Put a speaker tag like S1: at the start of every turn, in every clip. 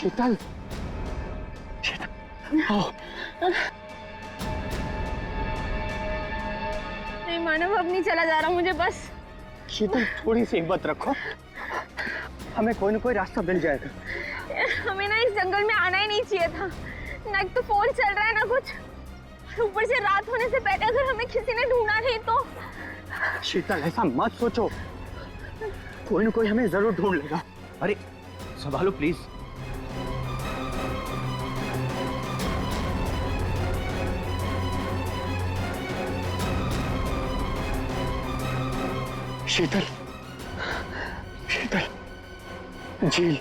S1: शीतल, शीतल, आओ।
S2: नहीं मानव, अब नहीं चला जा रहा मुझे बस।
S1: शीतल थोड़ी सी हिम्मत रखो, हमें कोई ना कोई रास्ता मिल जाएगा।
S2: हमें ना इस जंगल में आना ही नहीं चाहिए था। ना एक तो फोन चल रहा है ना कुछ, ऊपर से रात होने से पहले अगर हमें किसी ने ढूंढा नहीं तो।
S1: शीतल ऐसा मत सोचो, कोई ना कोई हमें जरूर ढूंढ लेगा। अरे संभालो प्लीज। शीतल, शीतल, झील।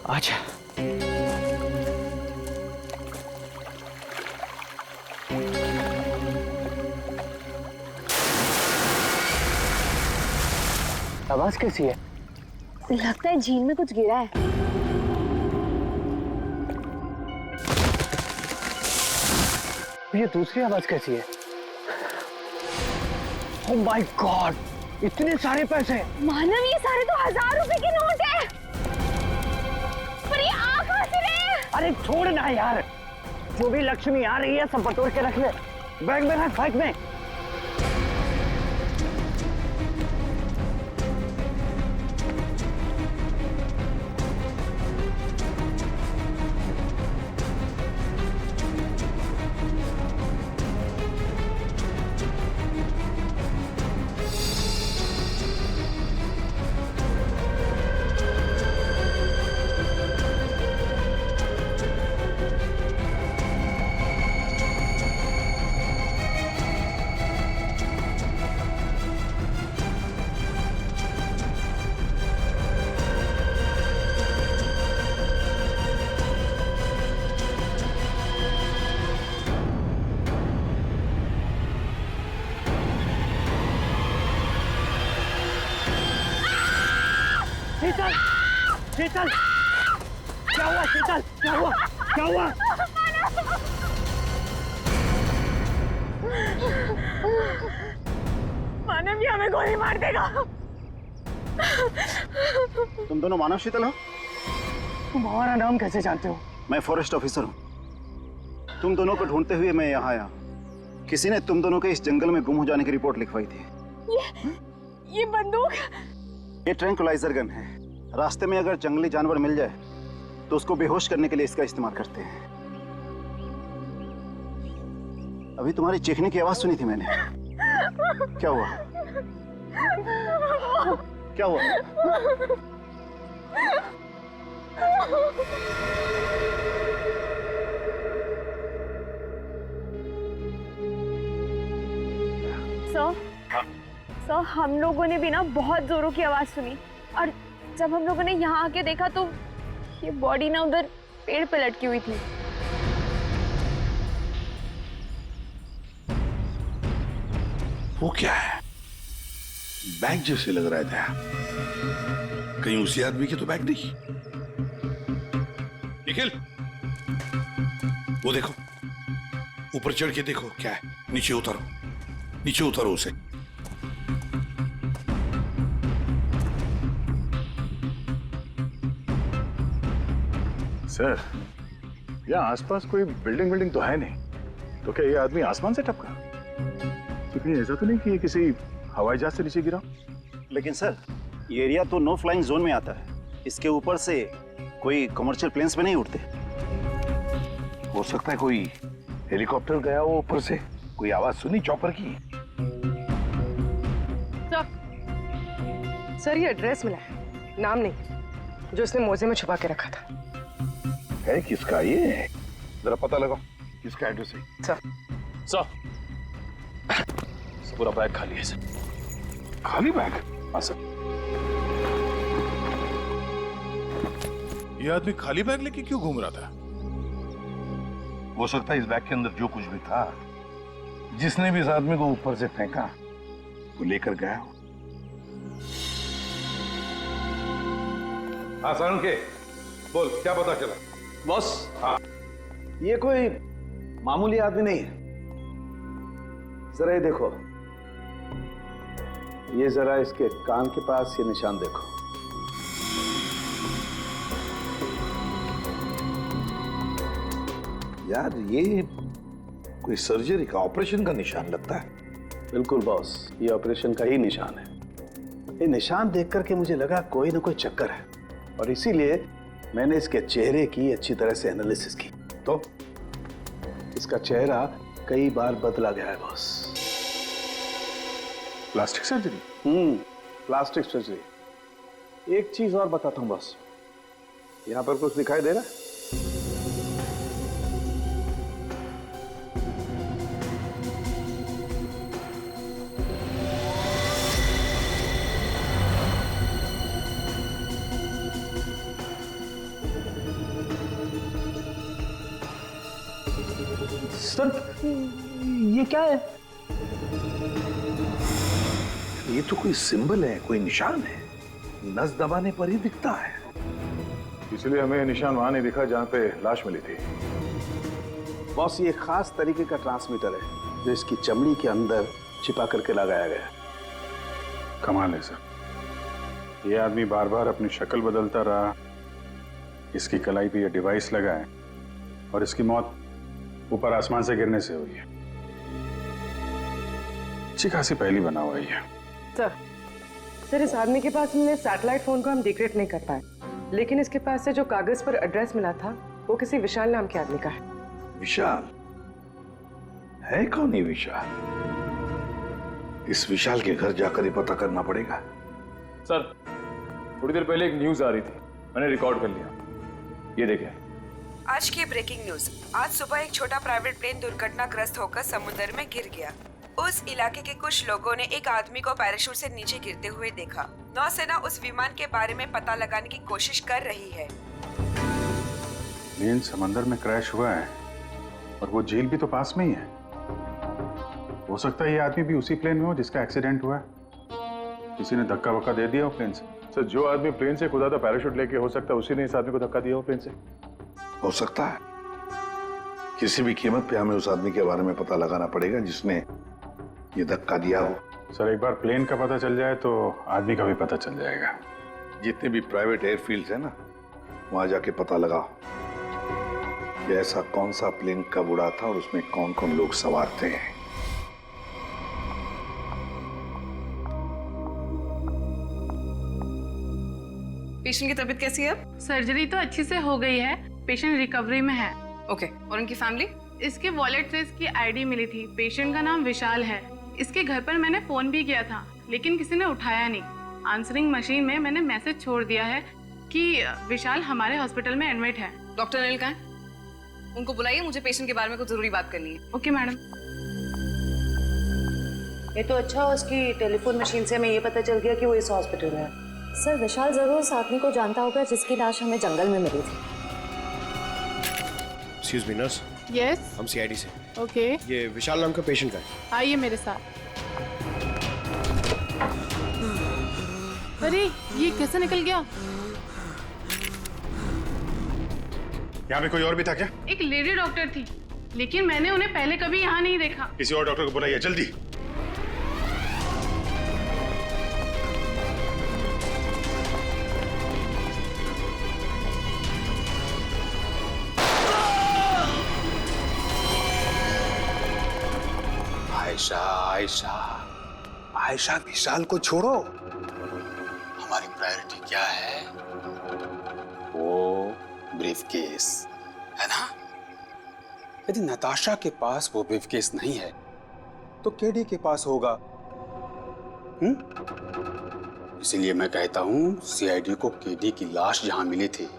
S1: आजा। आवाज कैसी है?
S2: लगता है झील में कुछ गिरा है।
S1: ये दूसरी आवाज कैसी है? ओह माय गॉड, इतने सारे पैसे।
S2: मानव, ये सारे तो 1000 रुपए के नोट है। पर ये आ कहां से रहे हैं?
S1: अरे छोड़ ना यार, जो भी लक्ष्मी आ रही है सब बटोर के रख ले। बैग में रख, बैग में। शीतल, शीतल, क्या हुआ शीतल, क्या हुआ, क्या हुआ?
S2: मानव, ये हमें गोली मार देगा।
S3: तुम दोनों मानव शीतल हो?
S1: तुम हमारा नाम कैसे जानते हो?
S3: मैं फॉरेस्ट ऑफिसर हूँ। तुम दोनों को ढूंढते हुए मैं यहाँ आया। किसी ने तुम दोनों के इस जंगल में गुम हो जाने की रिपोर्ट लिखवाई थी।
S2: ये बंदूक?
S3: ये ट्रैंक्विलाइजर गन है। रास्ते में अगर जंगली जानवर मिल जाए तो उसको बेहोश करने के लिए इसका इस्तेमाल करते हैं। अभी तुम्हारी चीखने की आवाज सुनी थी मैंने। क्या हुआ? क्या हुआ?
S2: सर, हम लोगों ने भी ना बहुत जोरों की आवाज सुनी, और जब हम लोगों ने यहाँ आके देखा तो ये बॉडी ना उधर पेड़ पे लटकी हुई थी।
S4: वो क्या है? बैग जैसे लग रहा था। कहीं उसी आदमी की तो बैग नहीं। निखिल, वो देखो, ऊपर चढ़ के देखो क्या है। नीचे उतारो, नीचे उतारो उसे।
S5: सर, यहाँ आसपास कोई बिल्डिंग तो है नहीं, तो क्या ये आदमी आसमान से टपका? तो कहीं ऐसा तो नहीं कि ये किसी हवाई जहाज से नीचे गिरा?
S3: लेकिन सर, ये एरिया तो नो फ्लाइंग जोन में आता है। इसके ऊपर से कोई कमर्शियल प्लेन्स पे नहीं उड़ते।
S4: हो सकता है कोई हेलीकॉप्टर गया हो ऊपर से। कोई आवाज सुनी चॉपर की?
S6: सर, ये एड्रेस मिला है, नाम नहीं, जो इसने मोजे में छुपा के रखा था।
S4: है किसका ये? जरा पता लगाओ किसका एड्रेस है।
S5: सर, पूरा बैग खाली है सर।
S4: खाली बैग?
S5: हाँ सर। ये आदमी खाली बैग लेके क्यों घूम रहा था?
S4: हो सकता है इस बैग के अंदर जो कुछ भी था, जिसने भी इस आदमी को ऊपर से फेंका, वो लेकर गया हो। हाँ सारंगे, बोल क्या पता चला?
S7: बॉस,
S4: हाँ,
S7: ये कोई मामूली आदमी नहीं है। इस
S5: जरा ये देखो, ये जरा इसके कान के पास ये निशान देखो।
S4: यार ये कोई सर्जरी का, ऑपरेशन का निशान लगता है।
S5: बिल्कुल बॉस, ये ऑपरेशन का ही निशान है। ये निशान देख करके मुझे लगा कोई ना कोई चक्कर है, और इसीलिए मैंने इसके चेहरे की अच्छी तरह से एनालिसिस की। तो इसका चेहरा कई बार बदला गया है boss. Plastic surgery? Plastic surgery. एक चीज और बताता हूं बॉस, यहां पर कुछ दिखाई दे रहा है?
S1: सर ये क्या है?
S4: ये तो कोई सिंबल है, कोई निशान है। नस दबाने पर ही दिखता है।
S5: इसलिए हमें निशान वहां नहीं दिखा जहां पे लाश मिली थी। बॉस, ये खास तरीके का ट्रांसमीटर है जो इसकी चमड़ी के अंदर छिपा करके लगाया गया है। कमाल है सर, ये आदमी बार बार अपनी शक्ल बदलता रहा, इसकी कलाई पे ये डिवाइस लगा है, और इसकी मौत ऊपर आसमान से गिरने से हुई है। अच्छी खासी पहली बना हुआ है।
S6: सर इस आदमी के पास हमने सैटेलाइट फोन को हम डिक्रिप्ट नहीं कर पाए, लेकिन इसके पास से जो कागज पर एड्रेस मिला था वो किसी विशाल नाम के आदमी का है।
S4: विशाल है? कौन है विशाल? इस विशाल के घर जाकर ही पता करना पड़ेगा।
S7: सर थोड़ी देर पहले एक न्यूज आ रही थी, मैंने रिकॉर्ड कर लिया, ये देखिए।
S8: आज की ब्रेकिंग न्यूज। आज सुबह एक छोटा प्राइवेट प्लेन दुर्घटनाग्रस्त होकर समुद्र में गिर गया। उस इलाके के कुछ लोगों ने एक आदमी को पैराशूट से नीचे गिरते हुए देखा। नौसेना उस विमान के बारे में पता लगाने की कोशिश कर रही है।
S5: प्लेन समंदर में क्रैश हुआ है और वो झील भी तो पास में ही है। हो सकता है ये आदमी भी उसी प्लेन में हो जिसका एक्सीडेंट हुआ है। किसी ने धक्का वक्का दे दिया हो प्लेन से। सर जो आदमी प्लेन से कूदा था पैराशूट लेके, हो सकता है उसी ने इस आदमी को धक्का दिया हो प्लेन से।
S4: हो सकता है। किसी भी कीमत पे हमें उस आदमी के बारे में पता लगाना पड़ेगा जिसने ये धक्का दिया हो।
S5: सर एक बार प्लेन का पता चल जाए तो आदमी का भी पता चल जाएगा।
S4: जितने भी प्राइवेट एयरफील्ड्स है ना, वहां जाके पता लगाओ कि ऐसा कौन सा प्लेन कब उड़ा था और उसमें कौन कौन लोग सवार थे।
S8: पेशेंट की तबीयत कैसी है?
S9: सर्जरी तो अच्छी से हो गई है, पेशेंट रिकवरी में है।
S8: ओके, और उनकी फैमिली?
S9: इसके वॉलेट से इसकी आईडी मिली थी। पेशेंट का नाम विशाल है। इसके घर पर मैंने फोन भी किया था लेकिन किसी ने उठाया नहीं। आंसरिंग मशीन में मैंने मैसेज छोड़ दिया है कि विशाल हमारे हॉस्पिटल में एडमिट है।
S8: डॉक्टर अनिल कहाँ है? उनको बुलाइए, मुझे पेशेंट के बारे में कुछ जरूरी बात करनी है।
S9: Okay madam.
S10: ये तो अच्छा, उसकी टेलीफोन मशीन से हमें ये पता चल गया कि वो इस हॉस्पिटल में है।
S2: सर विशाल जरूर उस आदमी को जानता होगा जिसकी लाश हमें जंगल में मिली थी।
S11: Excuse me nurse.
S9: यस।
S11: हम सीआईडी से।
S9: ओके।
S11: ये विशाल नाम का पेशेंट का है।
S9: आइए मेरे साथ। अरे ये कैसे निकल गया?
S5: यहाँ पे कोई और भी था क्या?
S9: एक लेडी डॉक्टर थी लेकिन मैंने उन्हें पहले कभी यहाँ नहीं देखा।
S5: किसी और डॉक्टर को बुलाइए जल्दी।
S11: आयशा आयशा आयशा, विशाल को छोड़ो। हमारी प्रायोरिटी क्या है? वो ब्रीफकेस है ना। यदि नताशा के पास वो ब्रीफकेस नहीं है तो केडी के पास होगा। इसीलिए मैं कहता हूं सीआईडी को केडी की लाश जहां मिली थी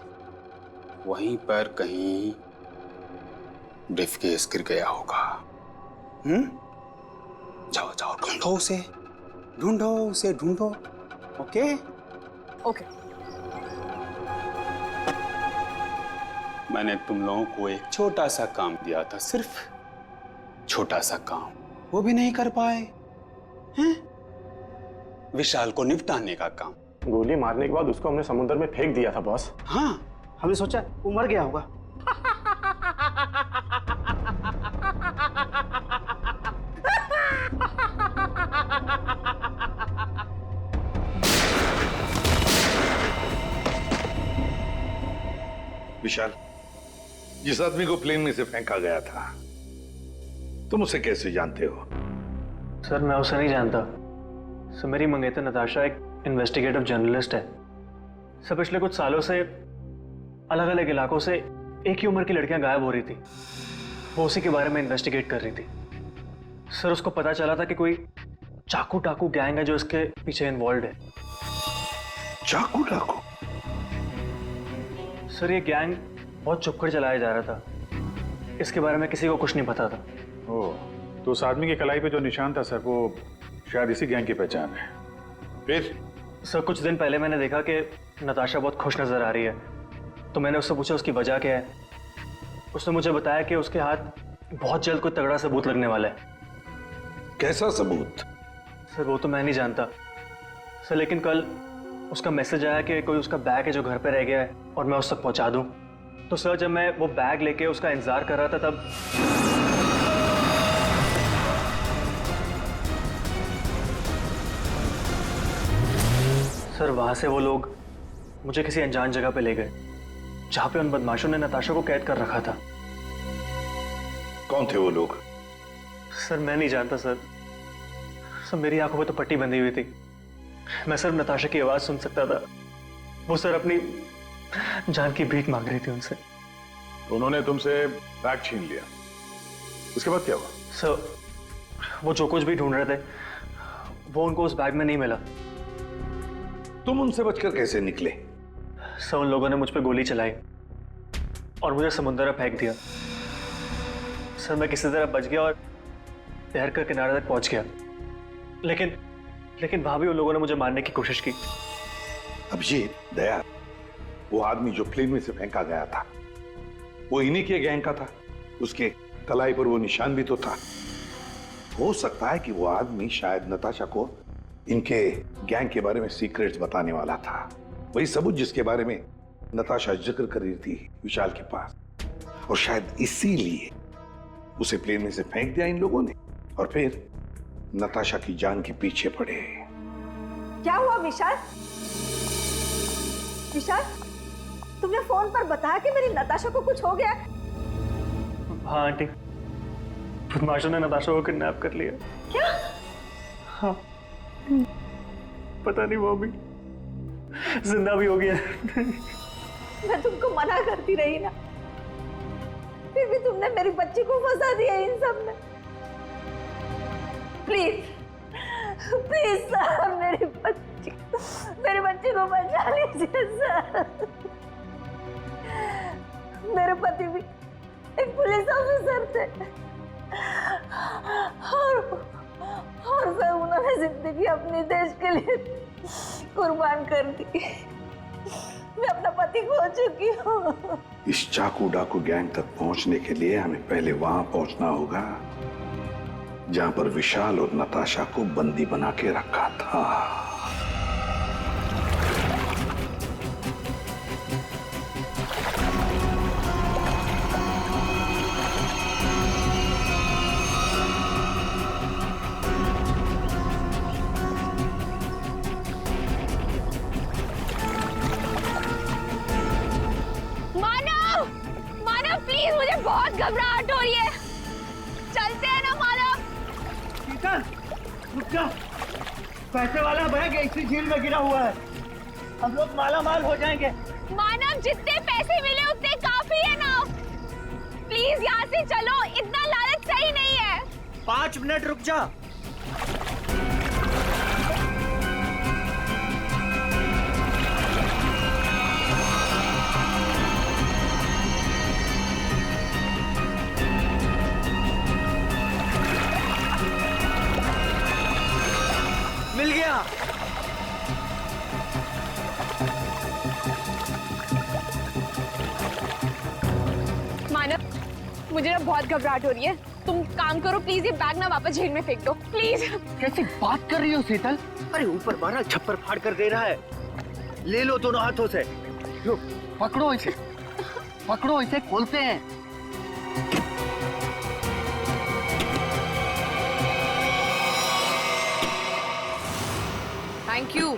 S11: वहीं पर कहीं ब्रीफकेस गिर गया होगा। जाओ जाओ, ढूंढो उसे, ढूंढो उसे, ढूंढो। Okay
S8: okay.
S11: मैंने तुम लोगों को एक छोटा सा काम दिया था, सिर्फ छोटा सा काम, वो भी नहीं कर पाए हैं? विशाल को निपटाने का काम।
S7: गोली मारने के बाद उसको हमने समुद्र में फेंक दिया था बॉस।
S11: हाँ,
S1: हमने सोचा वो मर गया होगा।
S4: विशाल, जिस आदमी को प्लेन में से फेंका गया था, तुम उसे कैसे जानते हो?
S12: सर मैं उसे नहीं जानता। सर मेरी मंगेतर नताशा एक इन्वेस्टिगेटिव जर्नलिस्ट है। सर पिछले कुछ सालों से अलग अलग इलाकों से एक ही उम्र की लड़कियां गायब हो रही थी। वो उसी के बारे में इन्वेस्टिगेट कर रही थी। सर उसको पता चला था कि कोई चाकू टाकू गैंग है जो इसके पीछे इन्वॉल्व है।
S4: चाकू टाकू?
S12: सर ये गैंग बहुत चुपकर चलाया जा रहा था। इसके बारे में किसी को कुछ नहीं पता था।
S5: ओह, तो उस आदमी की कलाई पे जो निशान था सर, वो शायद इसी गैंग की पहचान है। फिर?
S12: सर कुछ दिन पहले मैंने देखा कि नताशा बहुत खुश नजर आ रही है, तो मैंने उससे पूछा उसकी वजह क्या है। उसने मुझे बताया कि उसके हाथ बहुत जल्द कोई तगड़ा सबूत लगने वाला है।
S4: कैसा सबूत?
S12: सर वो तो मैं नहीं जानता सर, लेकिन कल उसका मैसेज आया कि कोई उसका बैग है जो घर पे रह गया है और मैं उस तक पहुंचा दूं। तो सर जब मैं वो बैग लेके उसका इंतजार कर रहा था तब सर वहां से वो लोग मुझे किसी अनजान जगह पे ले गए जहां पे उन बदमाशों ने नताशा को कैद कर रखा था।
S4: कौन थे वो लोग?
S12: सर मैं नहीं जानता सर। सर मेरी आंखों में तो पट्टी बंधी हुई थी। मैं सिर्फ नताशा की आवाज सुन सकता था। वो सर अपनी जान की भीख मांग रही थी उनसे।
S5: तो उन्होंने तुमसे बैग छीन लिया, उसके बाद क्या हुआ?
S12: सर वो जो कुछ भी ढूंढ रहे थे वो उनको उस बैग में नहीं मिला।
S4: तुम उनसे बचकर कैसे निकले?
S12: सर उन लोगों ने मुझ पर गोली चलाई और मुझे समुद्र में फेंक दिया। सर मैं किसी तरह बच गया और तैर कर किनारे तक पहुंच गया, लेकिन वहां भी उन लोगों ने मुझे मारने की कोशिश की।
S4: अभिजीत, दया, वो आदमी जो प्लेन में से फेंका गया था वो इन्हीं के गैंग का था। उसके कलाई पर वो निशान भी तो था। हो सकता है कि वो आदमी शायद नताशा को इनके गैंग के बारे में सीक्रेट्स बताने वाला था। वही सबूत जिसके बारे में नताशा जिक्र कर रही थी विशाल के पास, और शायद इसीलिए उसे प्लेन में से फेंक दिया इन लोगों ने और फिर नताशा की जान के पीछे पड़े।
S13: क्या हुआ विशाल? विशाल, तुमने फोन पर बताया कि मेरी नताशा को कुछ हो गया?
S12: हाँ आंटी, बदमाशों ने नताशा को किडनैप कर लिया।
S13: क्या?
S12: हाँ, पता नहीं वो भी जिंदा भी हो गया।
S13: मैं तुमको मना करती रही ना, फिर भी तुमने मेरी बच्ची को फंसा दिया इन सब में। प्लीज प्लीज सर, मेरी बच्ची को बचा लीजिए सर। मेरे पति भी एक पुलिस ऑफिसर थे और सर उन्होंने जिंदगी अपने देश के लिए कुर्बान कर दी। मैं अपना पति खो चुकी हूँ।
S4: इस चाकू डाकू गैंग तक पहुंचने के लिए हमें पहले वहां पहुंचना होगा जहां पर विशाल और नताशा को बंदी बना के रखा था।
S2: प्लीज, मुझे बहुत घबराहट हो रही है। चलते हैं ना मानव।
S1: शीतल, रुक जा। पैसे वाला बैग इसी झील में गिरा हुआ है। हम लोग माला माल हो जाएंगे।
S2: मानव, जितने पैसे मिले उतने काफी है ना। प्लीज यहाँ से चलो, इतना लालच सही नहीं है।
S1: 5 मिनट रुक जा। मिल गया।
S2: मानव, मुझे ना बहुत घबराहट हो रही है। तुम काम करो प्लीज, ये बैग ना वापस झील में फेंक दो प्लीज।
S1: कैसी बात कर रही हो शीतल? अरे ऊपर मारा छप्पर फाड़ कर दे रहा है। ले लो दोनों हाथों से। लो, पकड़ो इसे, पकड़ो इसे, खोलते हैं।
S10: थैंक यू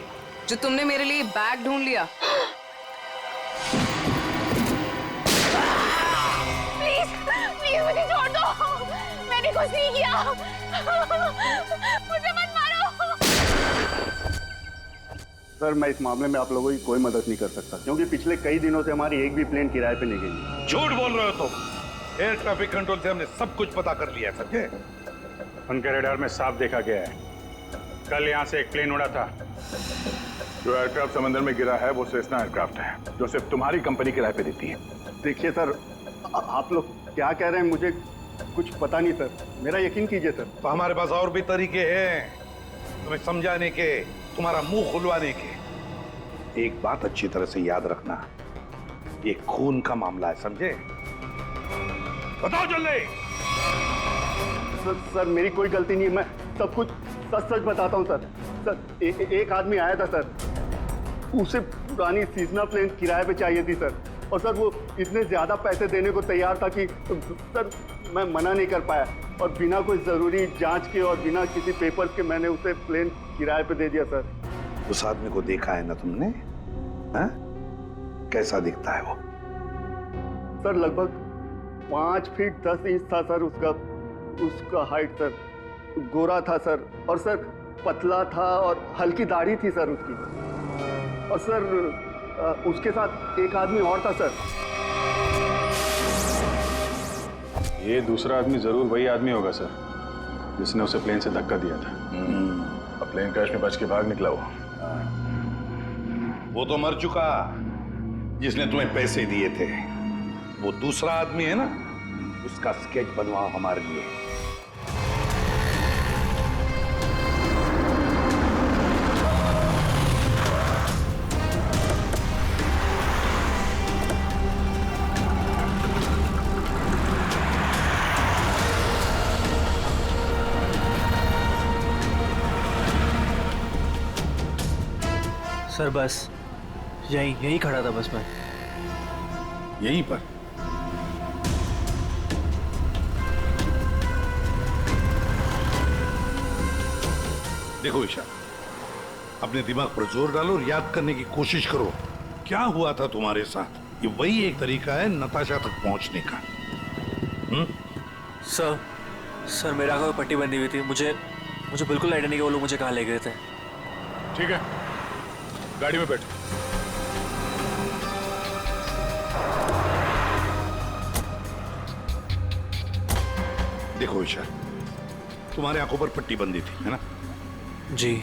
S10: जो तुमने मेरे लिए बैग ढूंढ लिया।
S2: मुझे मत मारो।
S5: सर मैं इस मामले में आप लोगों की कोई मदद नहीं कर सकता क्योंकि पिछले कई दिनों से हमारी एक भी प्लेन किराए पे नहीं गई।
S4: झूठ बोल रहे हो तुम। एयर ट्रैफिक कंट्रोल से हमने सब कुछ पता कर लिया है, समझे?
S5: उनके रडार में साफ देखा गया है, कल यहाँ से एक प्लेन उड़ा था। जो एयरक्राफ्ट समंदर में गिरा है वो सेस्ना एयरक्राफ्ट है जो सिर्फ तुम्हारी कंपनी किराए पे देती है। देखिए सर, आप लोग क्या कह रहे हैं मुझे कुछ पता नहीं सर, मेरा यकीन कीजिए सर।
S4: तो हमारे पास और भी तरीके हैं तुम्हें समझाने के, तुम्हारा मुंह खुलवाने के। एक बात अच्छी तरह से याद रखना, ये खून का मामला है, समझे? बताओ जल्दी।
S5: सर मेरी कोई गलती नहीं है, मैं सब कुछ सच सच बताता हूँ सर। सर एक आदमी आया था सर, उसे पुरानी सीजना प्लेन किराए पे चाहिए थी सर, और सर वो इतने ज्यादा पैसे देने को तैयार था कि सर मैं मना नहीं कर पाया, और बिना कोई जरूरी जांच के और बिना किसी पेपर्स के मैंने उसे प्लेन किराए पे दे दिया सर।
S4: उस आदमी को देखा है ना तुमने? हा? कैसा दिखता है वो?
S5: सर लगभग 5 फीट 10 इंच था सर उसका हाइट सर, गोरा था सर, और सर पतला था और हल्की दाढ़ी थी सर उसकी, और सर उसके साथ एक आदमी और था सर।
S12: ये दूसरा आदमी जरूर वही आदमी होगा सर जिसने उसे प्लेन से धक्का दिया था। अब प्लेन क्रैश में बच के भाग निकला
S4: वो तो मर चुका जिसने तुम्हें पैसे दिए थे। वो दूसरा आदमी है ना, उसका स्केच बनवाओ हमारे लिए।
S12: सर बस यहीं खड़ा था बस मैं।
S4: यहीं पर? देखो ईशा, अपने दिमाग पर जोर डालो और याद करने की कोशिश करो क्या हुआ था तुम्हारे साथ। ये वही एक तरीका है नताशा तक पहुंचने का।
S12: सर मेरा आंखों में पट्टी बंधी हुई थी, मुझे बिल्कुल आइडिया नहीं कि वो लोग मुझे कहाँ ले गए थे।
S7: ठीक है, गाड़ी में बैठ।
S4: देखो ईशा, तुम्हारे आंखों पर पट्टी बंधी थी, है ना?
S12: जी।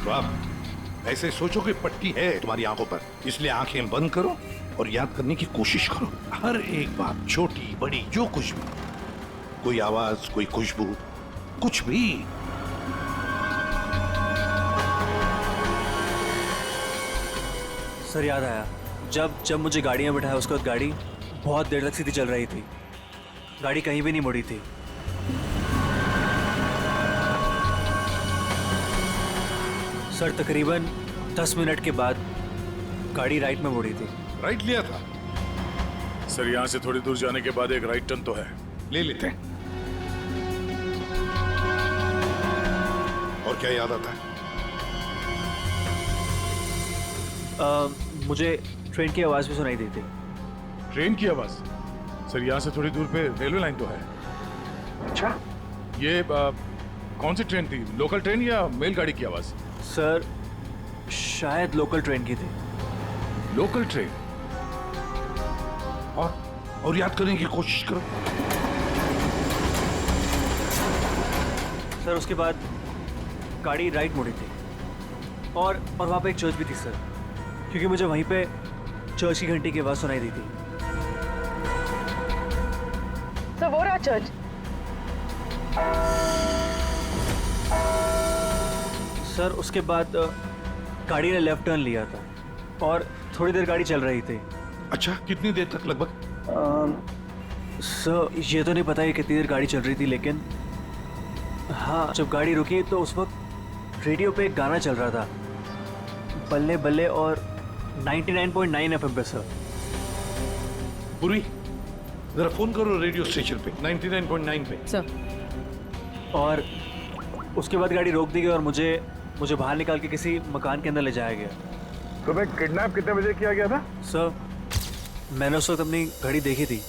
S4: तो आप ऐसे सोचो कि पट्टी है तुम्हारी आंखों पर, इसलिए आंखें बंद करो और याद करने की कोशिश करो। हर एक बात, छोटी बड़ी, जो कुछ भी, कोई आवाज, कोई खुशबू, कुछ भी।
S12: सर याद आया, जब मुझे गाड़ी में बिठाया उसके बाद गाड़ी बहुत देर तक सीधी चल रही थी, गाड़ी कहीं भी नहीं मुड़ी थी। सर तकरीबन 10 मिनट के बाद गाड़ी राइट में मुड़ी थी।
S4: राइट लिया था?
S7: सर यहाँ से थोड़ी दूर जाने के बाद एक राइट टर्न तो है,
S4: ले लेते हैं। और क्या याद आता है?
S12: मुझे ट्रेन की आवाज भी सुनाई दी थी।
S7: ट्रेन की आवाज? सर यहाँ से थोड़ी दूर पे रेलवे लाइन तो है।
S4: अच्छा,
S7: ये कौन सी ट्रेन थी, लोकल ट्रेन या मेल गाड़ी की आवाज?
S12: सर शायद लोकल ट्रेन की थी।
S7: Local train?
S4: और याद करने की कोशिश करो।
S12: सर उसके बाद गाड़ी राइट मुड़ी थी, और वहाँ पे एक चर्च भी थी सर, क्योंकि मुझे वहीं पे चर्च की घंटी की आवाज सुनाई दी थी।
S6: सर वो रहा चर्च।
S12: सर उसके बाद गाड़ी ने लेफ्ट टर्न लिया था और थोड़ी देर गाड़ी चल रही थी।
S4: अच्छा, कितनी देर तक लगभग?
S12: सर ये तो नहीं पता है कितनी देर गाड़ी चल रही थी, लेकिन हाँ जब गाड़ी रुकी तो उस वक्त रेडियो पे एक गाना चल रहा था, बल्ले बल्ले, और 99.9 FM पे सर।
S4: पूरी जरा फोन करो रेडियो स्टेशन पे 99.9 पे।
S6: सर।
S12: और उसके बाद गाड़ी रोक दी गई और मुझे बाहर निकाल के किसी मकान के अंदर ले जाया गया।
S5: तुम्हें किडनैप कितने बजे किया गया था?
S12: सर मैंने उस वक्त अपनी घड़ी देखी थी,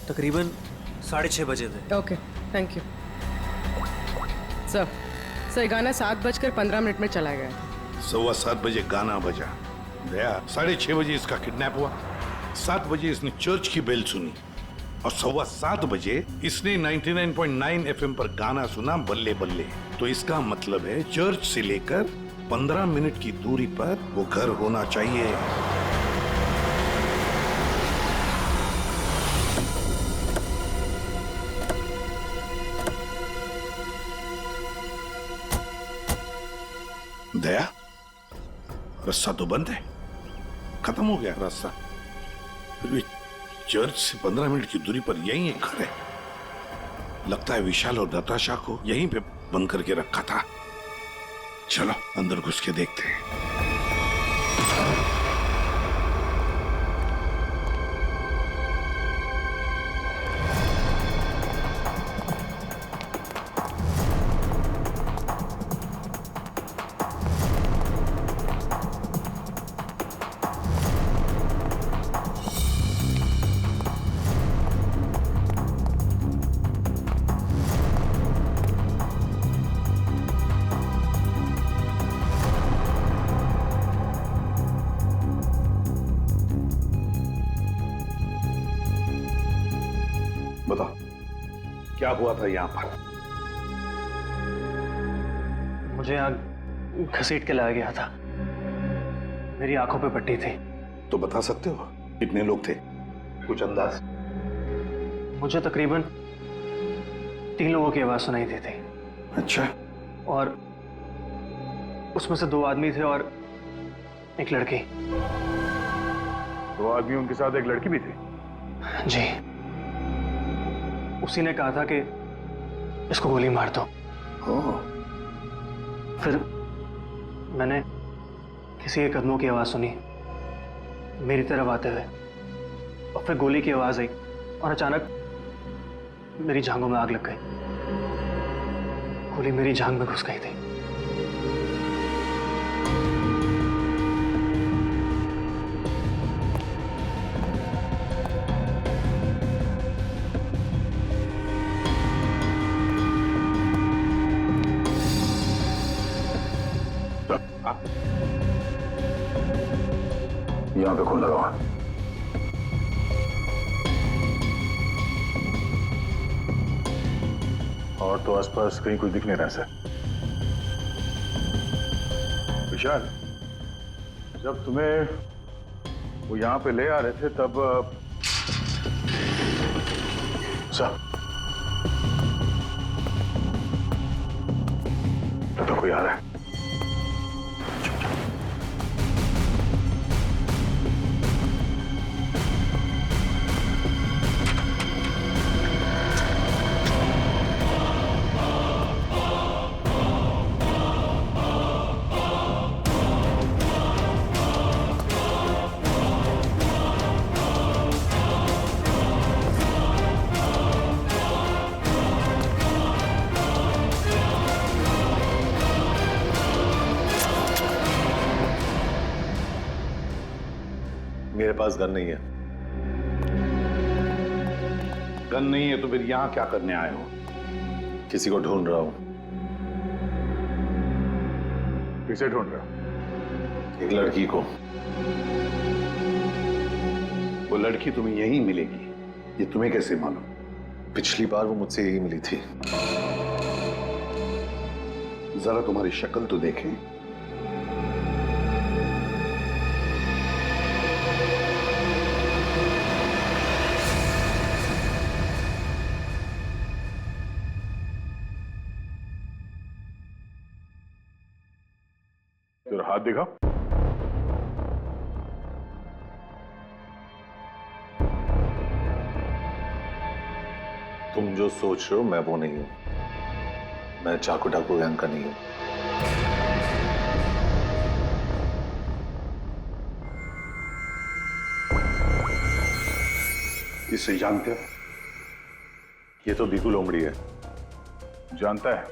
S12: तकरीबन 6:30 बजे थे।
S6: Okay, thank you. सर ये गाना 7:15 में चला गया था।
S4: 7:15 बजे गाना बजा। दया 6:30 बजे इसका किडनैप हुआ। 7 बजे इसने चर्च की बेल सुनी और 7:15 बजे इसने 99.9 FM पर गाना सुना बल्ले बल्ले। तो इसका मतलब है चर्च से लेकर 15 मिनट की दूरी पर वो घर होना चाहिए। दया रास्ता तो बंद है, खत्म हो गया रास्ता। फिर भी चर्च से 15 मिनट की दूरी पर यही एक घर है। लगता है विशाल और नताशा को यहीं पे बंद करके रखा था। चलो अंदर घुस के देखते हैं। बताओ क्या हुआ था यहाँ पर?
S12: मुझे यहाँ घसीट के लाया गया था। मेरी आंखों पे पट्टी थी।
S4: तो बता सकते हो कितने लोग थे? कुछ अंदाज?
S12: मुझे तकरीबन 3 लोगों की आवाज सुनाई दी थी।
S4: अच्छा।
S12: और उसमें से 2 आदमी थे और एक लड़की।
S7: 2 आदमी, उनके साथ एक लड़की भी थी?
S12: जी। उसी ने कहा था कि इसको गोली मार दो। फिर मैंने किसी के कदमों की आवाज सुनी मेरी तरफ आते हुए, और फिर गोली की आवाज आई और अचानक मेरी जांघों में आग लग गई। गोली मेरी जांघ में घुस गई थी।
S4: यहाँ पे खून लगा हुआ।
S7: और तो आसपास कहीं कुछ दिख नहीं रहा सर। विशाल, जब तुम्हें वो यहाँ पे ले आ रहे थे तब सर तो कोई आ रहा है।
S4: मेरे पास गन नहीं है। गन नहीं है तो फिर यहां क्या करने आए हो?
S5: किसी को ढूंढ रहा हूं।
S7: किसे ढूंढ रहे हो?
S5: एक लड़की को।
S4: वो लड़की तुम्हें यहीं मिलेगी, ये तुम्हें कैसे मालूम?
S5: पिछली बार वो मुझसे यही मिली थी।
S4: जरा तुम्हारी शक्ल तो देखें।
S7: तेरा हाथ दिखा।
S5: तुम जो सोच रहे हो मैं वो नहीं हूं। मैं चाकू डाकू गैंग का नहीं हूं।
S4: इसे जानते हो?
S5: ये तो दीकू लोमड़ी है।
S7: जानता है?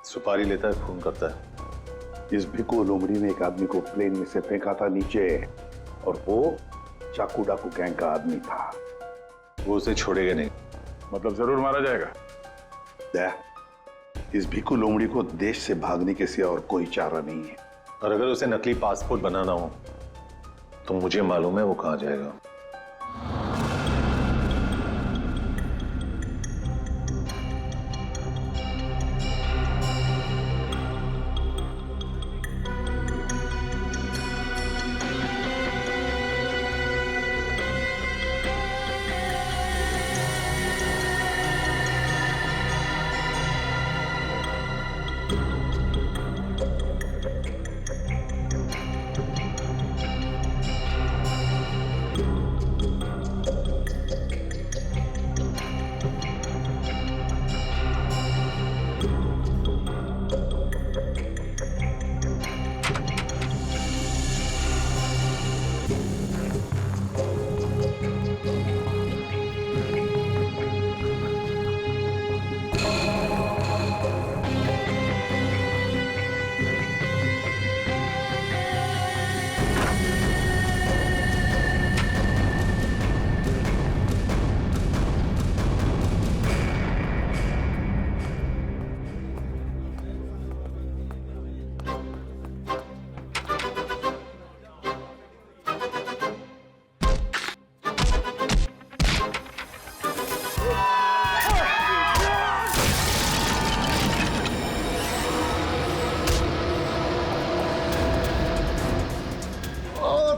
S5: सुपारी लेता है, खून करता है।
S4: इस भिको लोमड़ी ने एक आदमी को प्लेन में से फेंका था नीचे, और वो चाकू डाकू गैंग का आदमी था।
S5: वो उसे छोड़ेगा नहीं।
S7: मतलब जरूर मारा जाएगा?
S4: दया, इस भिक्खू लोमड़ी को देश से भागने के सिवा और कोई चारा नहीं है।
S7: और अगर उसे नकली पासपोर्ट बनाना हो तो मुझे मालूम है वो कहां जाएगा।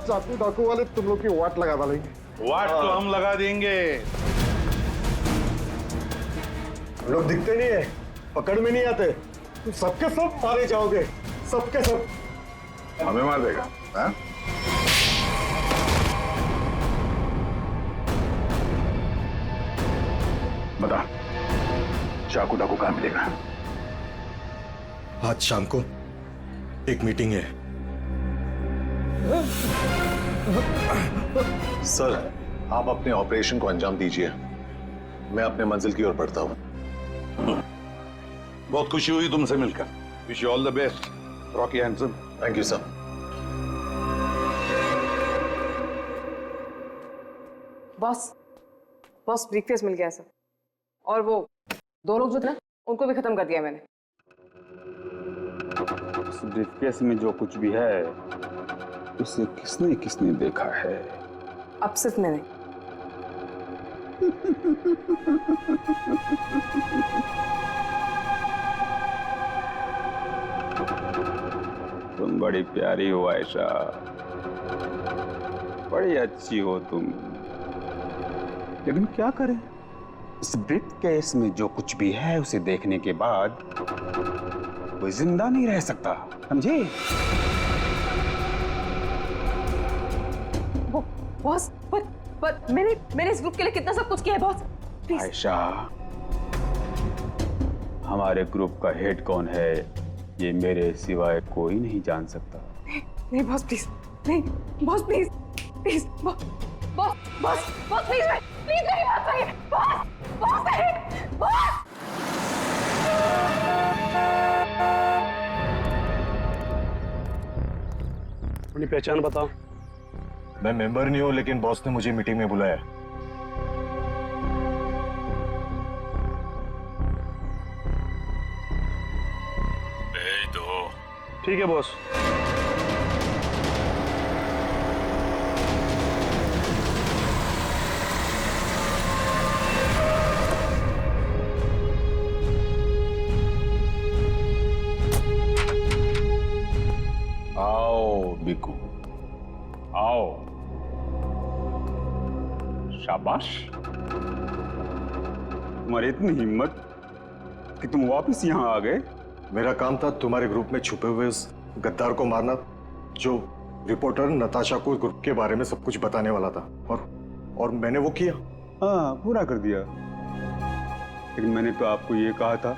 S14: चाकू डाकू वाले तुम लोग की वाट लगा डालेंगे।
S4: वाट तो हम लगा देंगे।
S14: हम लोग दिखते नहीं है, पकड़ में नहीं आते, तुम सबके सब मारे जाओगे, सबके सब।
S4: हमें मार देगा हाँ? बता, चाकू डाकू कहां मिलेगा?
S14: आज शाम को एक मीटिंग है।
S7: सर, आप अपने ऑपरेशन को अंजाम दीजिए, मैं अपने मंजिल की ओर बढ़ता हूं।
S4: बहुत खुशी हुई तुमसे मिलकर। Wish you all the best Rocky handsome.
S7: Thank you sir.
S6: Boss briefcase मिल गया सर, और वो 2 लोग जो थे ना उनको भी खत्म कर दिया मैंने।
S11: इस ब्रीफकेस में जो कुछ भी है उसे किसने किसने देखा है?
S6: अब सिर्फ मैंने।
S11: तुम बड़ी प्यारी हो आयशा, बड़ी अच्छी हो तुम, लेकिन क्या करें, इस ब्रीफकेस में जो कुछ भी है उसे देखने के बाद कोई जिंदा नहीं रह सकता, समझे?
S6: बॉस, पर मैंने इस ग्रुप के लिए कितना सब कुछ किया है बॉस, प्लीज।
S11: आयशा, हमारे ग्रुप का हेड कौन है ये मेरे सिवाय कोई नहीं जान सकता।
S6: नहीं बॉस प्लीज, नहीं boss please, please boss please मेरी बात सुनिए, बॉस।
S14: अपनी पहचान बताओ।
S7: मैं मेंबर नहीं हूं, लेकिन बॉस ने मुझे मीटिंग में बुलाया।
S14: भेज दो। ठीक है बॉस।
S11: आओ बिकू, आओ। शाबाश, तुम्हारी इतनी हिम्मत कि तुम वापस यहाँ आ गए।
S14: मेरा काम था तुम्हारे ग्रुप में छुपे हुए उस गद्दार को मारना, जो रिपोर्टर नताशा को ग्रुप के बारे में सब कुछ बताने वाला था, और मैंने वो किया।
S11: हाँ, पूरा कर दिया। लेकिन मैंने तो आपको ये कहा था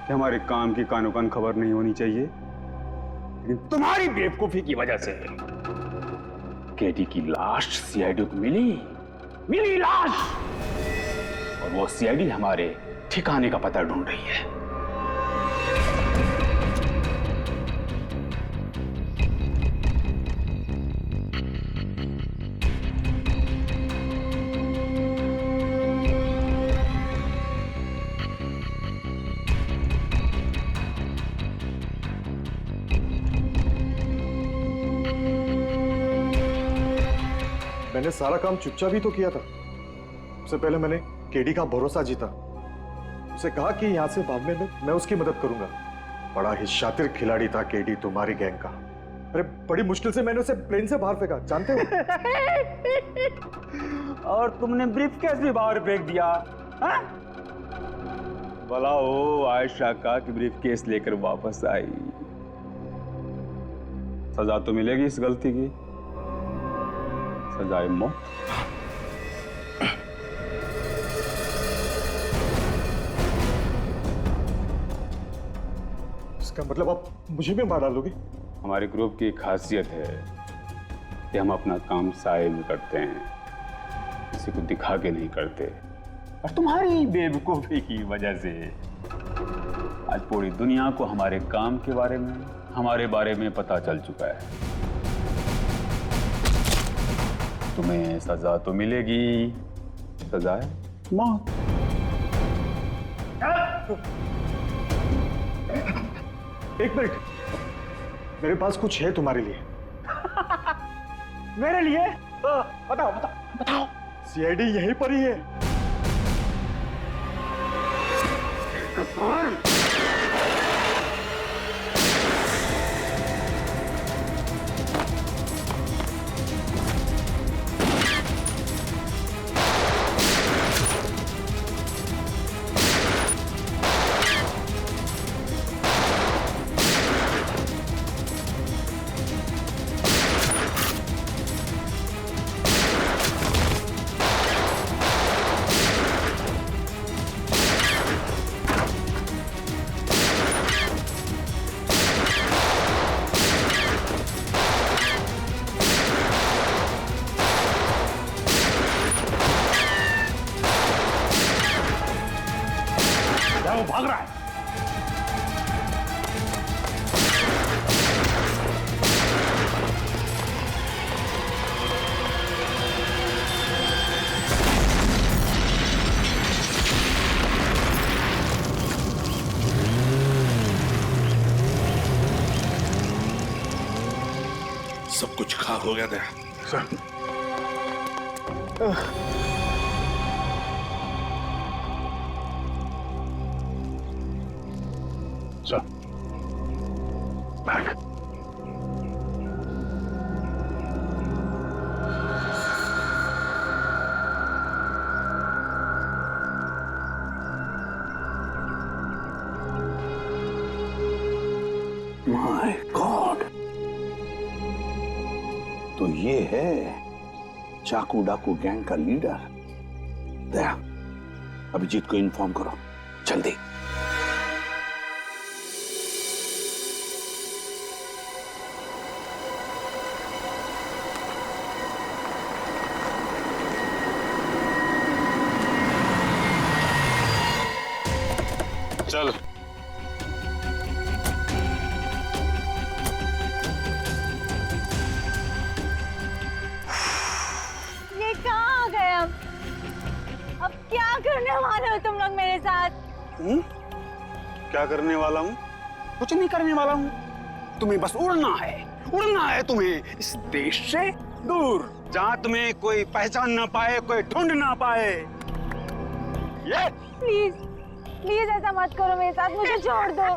S11: कि हमारे काम की कानो कान खबर नहीं होनी चाहिए, लेकिन तुम्हारी बेवकूफी की वजह से केटी की लाश सीआईडी को मिली लाश, और वो सीआईडी हमारे ठिकाने का पता ढूंढ रही है।
S14: मैंने सारा काम चुपचाप ही तो किया था। उससे पहले मैंने केडी का भरोसा जीता, उसे कहा कि यहाँ से भागने में मैं उसकी मदद करूंगा। बड़ा ही शातिर खिलाड़ी था केडी तुम्हारी गैंग का। अरे बड़ी मुश्किल से मैंने उसे प्लेन से बाहर फेंका, जानते हो?
S11: और तुमने ब्रीफकेस भी बाहर फेंक दिया। हाँ? भला हो आयशा का कि ब्रीफकेस लेकर वापस आई। सजा तो मिलेगी इस गलती की, सजाए मौत।
S14: इसका मतलब आप मुझे भी मार डालोगे?
S11: हमारे ग्रुप की खासियत है कि हम अपना काम साए में करते हैं, किसी को दिखा के नहीं करते। और तुम्हारी बेवकूफी की वजह से आज पूरी दुनिया को हमारे काम के बारे में, हमारे बारे में पता चल चुका है। तुम्हें सजा तो मिलेगी, सजा है मौत।
S14: एक मिनट, मेरे पास कुछ है तुम्हारे लिए।
S11: मेरे लिए? बताओ बताओ बताओ।
S14: सीआईडी यहीं पर ही है।
S11: वो भाग रहा है।
S4: सब कुछ खाक हो गया था sir.
S7: Sir, bag.
S4: My God, तो ये है चाकू डाकू गैंग का लीडर। दया, अभिजीत को इन्फॉर्म करो जल्दी।
S11: चल।
S13: ये कहाँ आ गए हम? अब क्या करने वाले हो तुम लोग मेरे साथ?
S11: क्या करने वाला हूँ? कुछ नहीं करने वाला हूँ। तुम्हें बस उड़ना है तुम्हें इस देश से दूर, जहाँ तुम्हें कोई पहचान ना पाए, कोई ढूंढ ना पाए। ये
S13: प्लीज प्लीज ऐसा मत करो मेरे साथ, मुझे छोड़ दो।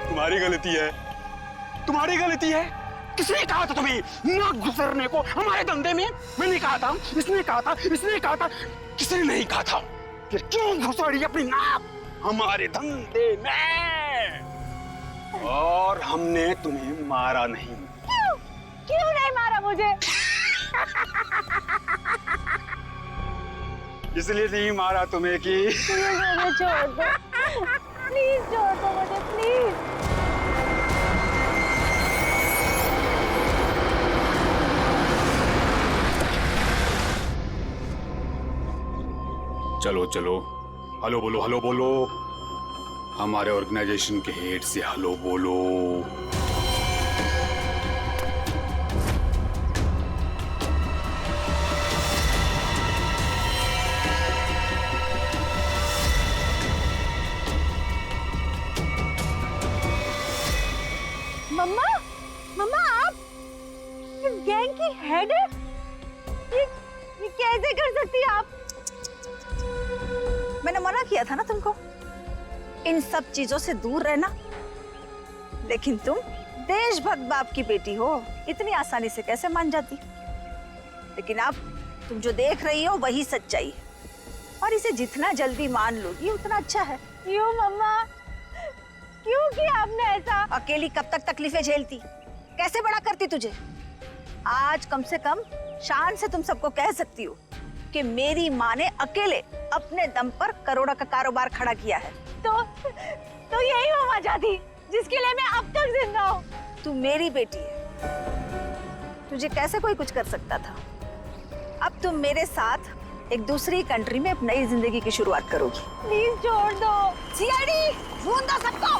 S11: तुम्हारी गलती है, तुम्हारी गलती है। किसने कहा था तुम्हें ना गुजरने को हमारे धंधे में? मैंने कहा था, इसने कहा था, इसने कहा था, किसने नहीं कहा था? फिर क्यों घुसड़ी अपनी नाक हमारे धंधे में? और हमने तुम्हें मारा नहीं।
S13: क्यों क्यों नहीं मारा मुझे?
S11: इसलिए नहीं मारा तुम्हें कि
S13: मुझे छोड़ दो, प्लीज छोड़ दो मुझे, प्लीज।
S11: चलो चलो, हेलो बोलो, हेलो बोलो। हमारे ऑर्गेनाइजेशन के हेड से हेलो बोलो।
S13: मम्मा गैंग की हेड है? ये कैसे कर सकती है आप?
S15: मैंने मना किया था ना तुमको इन सब चीजों से दूर रहना, लेकिन तुम देशभक्त बाप की बेटी हो, इतनी आसानी से कैसे मान जाती? लेकिन अब तुम जो देख रही हो वही सच्चाई है, और इसे जितना जल्दी मान लोगी उतना अच्छा है।
S13: क्यों मम्मा, क्यों किया आपने ऐसा?
S15: अकेली कब तक तकलीफें झेलती, कैसे बड़ा करती तुझे? आज कम से कम शान से तुम सबको कह सकती हो कि मेरी माँ ने अकेले अपने दम पर करोड़ों का कारोबार खड़ा किया है।
S13: तो यही वो वजह थी जिसके लिए मैं अब तक जिंदा हूँ।
S15: तू मेरी बेटी है, तुझे कैसे कोई कुछ कर सकता था? अब तुम मेरे साथ एक दूसरी कंट्री में एक नई जिंदगी की शुरुआत करोगी।
S13: प्लीज छोड़ दो।
S15: सीआईडी ढूंढ दो सबको।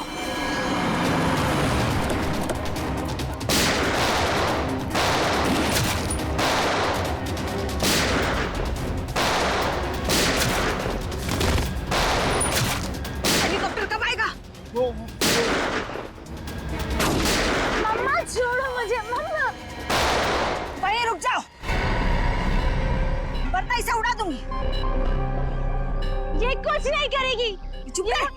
S15: हेलीकॉप्टर कब आएगा?
S13: मम्मा छोड़ो मुझे, मम्मा।
S15: वहीं रुक जाओ, वरना इसे उड़ा दूंगी।
S13: ये कुछ नहीं करेगी।
S15: चुप रह।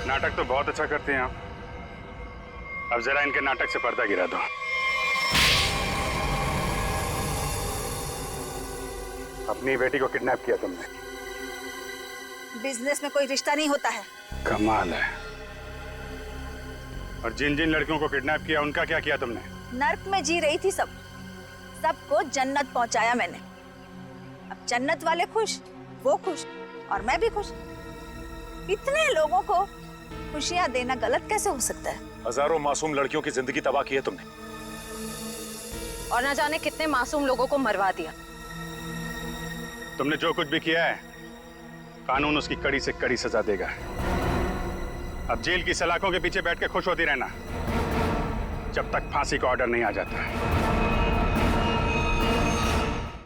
S11: नाटक तो बहुत अच्छा करते हैं आप, अब जरा इनके नाटक से पर्दा गिरा दो। अपनी बेटी को किडनैप किया तुमने।
S15: बिजनेस में कोई रिश्ता नहीं होता है।
S11: कमाल है। और जिन जिन लड़कियों को किडनैप किया उनका क्या किया तुमने?
S15: नर्क में जी रही थी सबको जन्नत पहुंचाया मैंने। अब जन्नत वाले खुश, वो खुश और मैं भी खुश। इतने लोगों को खुशियां देना गलत कैसे हो सकता है?
S14: हजारों मासूम लड़कियों की जिंदगी तबाह की है तुमने,
S10: और ना जाने कितने मासूम लोगों को मरवा दिया।
S11: तुमने जो कुछ भी किया है, कानून उसकी कड़ी से कड़ी सजा देगा। अब जेल की सलाखों के पीछे बैठ के खुश होती रहना जब तक फांसी का ऑर्डर नहीं आ जाता।